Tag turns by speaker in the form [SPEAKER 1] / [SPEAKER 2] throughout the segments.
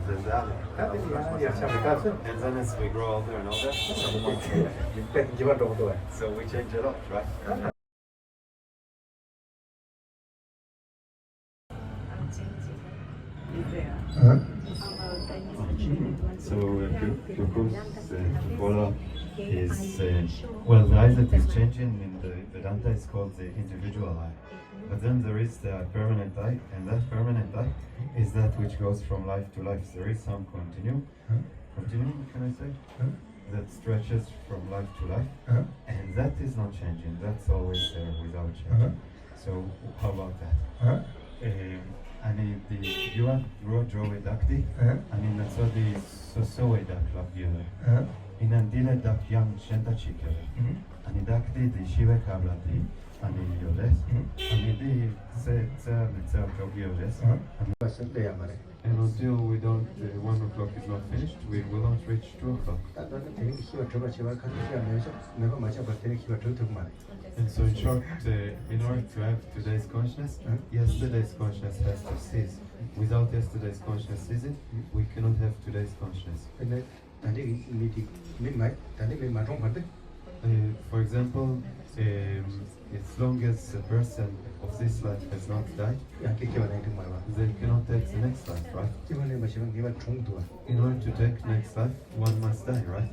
[SPEAKER 1] and that. And then as we grow older and older, so we change a lot, right? So Voila is well, the eye that is changing in the Vedanta is called the individual eye. But then there is the permanent eye, and that permanent eye is that which goes from life to life. There is some continuum, can I say, that stretches from life to life, and that is not changing. That's always there without changing. So how about that? אני דיוע ג'ורי דקתי, אני נצודי סוסוי דק לבגירה. הנה דילה דק ים שנדה צ'יקרה. אני דקתי די שיבה קבלתי, אני יודס. אני די צער לצער ג'ובי יודס. And until we don't, 1 o'clock is not finished, we will not reach 2 o'clock. And so in short, in order to have today's consciousness, yesterday's consciousness has to cease. Without yesterday's consciousness ceasing, we cannot have today's consciousness. For example, as long as a person of this life has not died, they cannot take the next life, right? In order to take next life, one must die, right?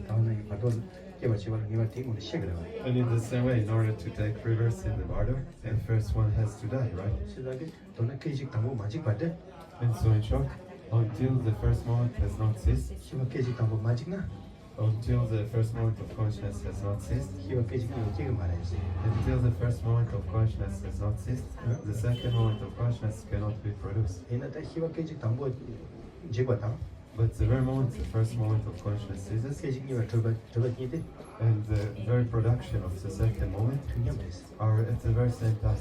[SPEAKER 1] And in the same way, in order to take reverse in the bardo, the first one has to die, right? And so in short, until the first moment has not ceased, until the first moment of consciousness has not ceased, until the first moment of consciousness has not ceased, the second moment of consciousness cannot be produced. But the very moment, the first moment of consciousness ceases, and the very production of the second moment are at the very same time.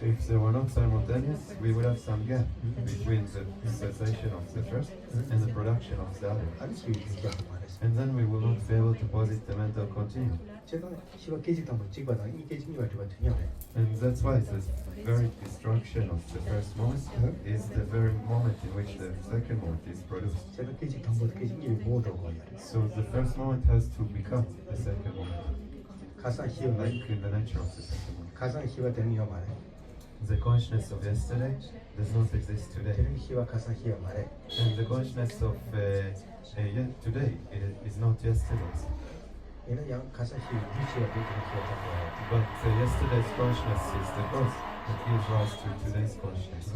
[SPEAKER 1] If they were not simultaneous, we would have some gap between the cessation of the first and the production of the other. And then we will not be able to posit the mental continuum. And that's why the very destruction of the first moment is the very moment in which the second moment is produced. So the first moment has to become the second moment, like in the nature of the second moment. The consciousness of yesterday does not exist today. And the consciousness of today is not yesterday's. But yesterday's consciousness is the cause that gives rise to today's consciousness.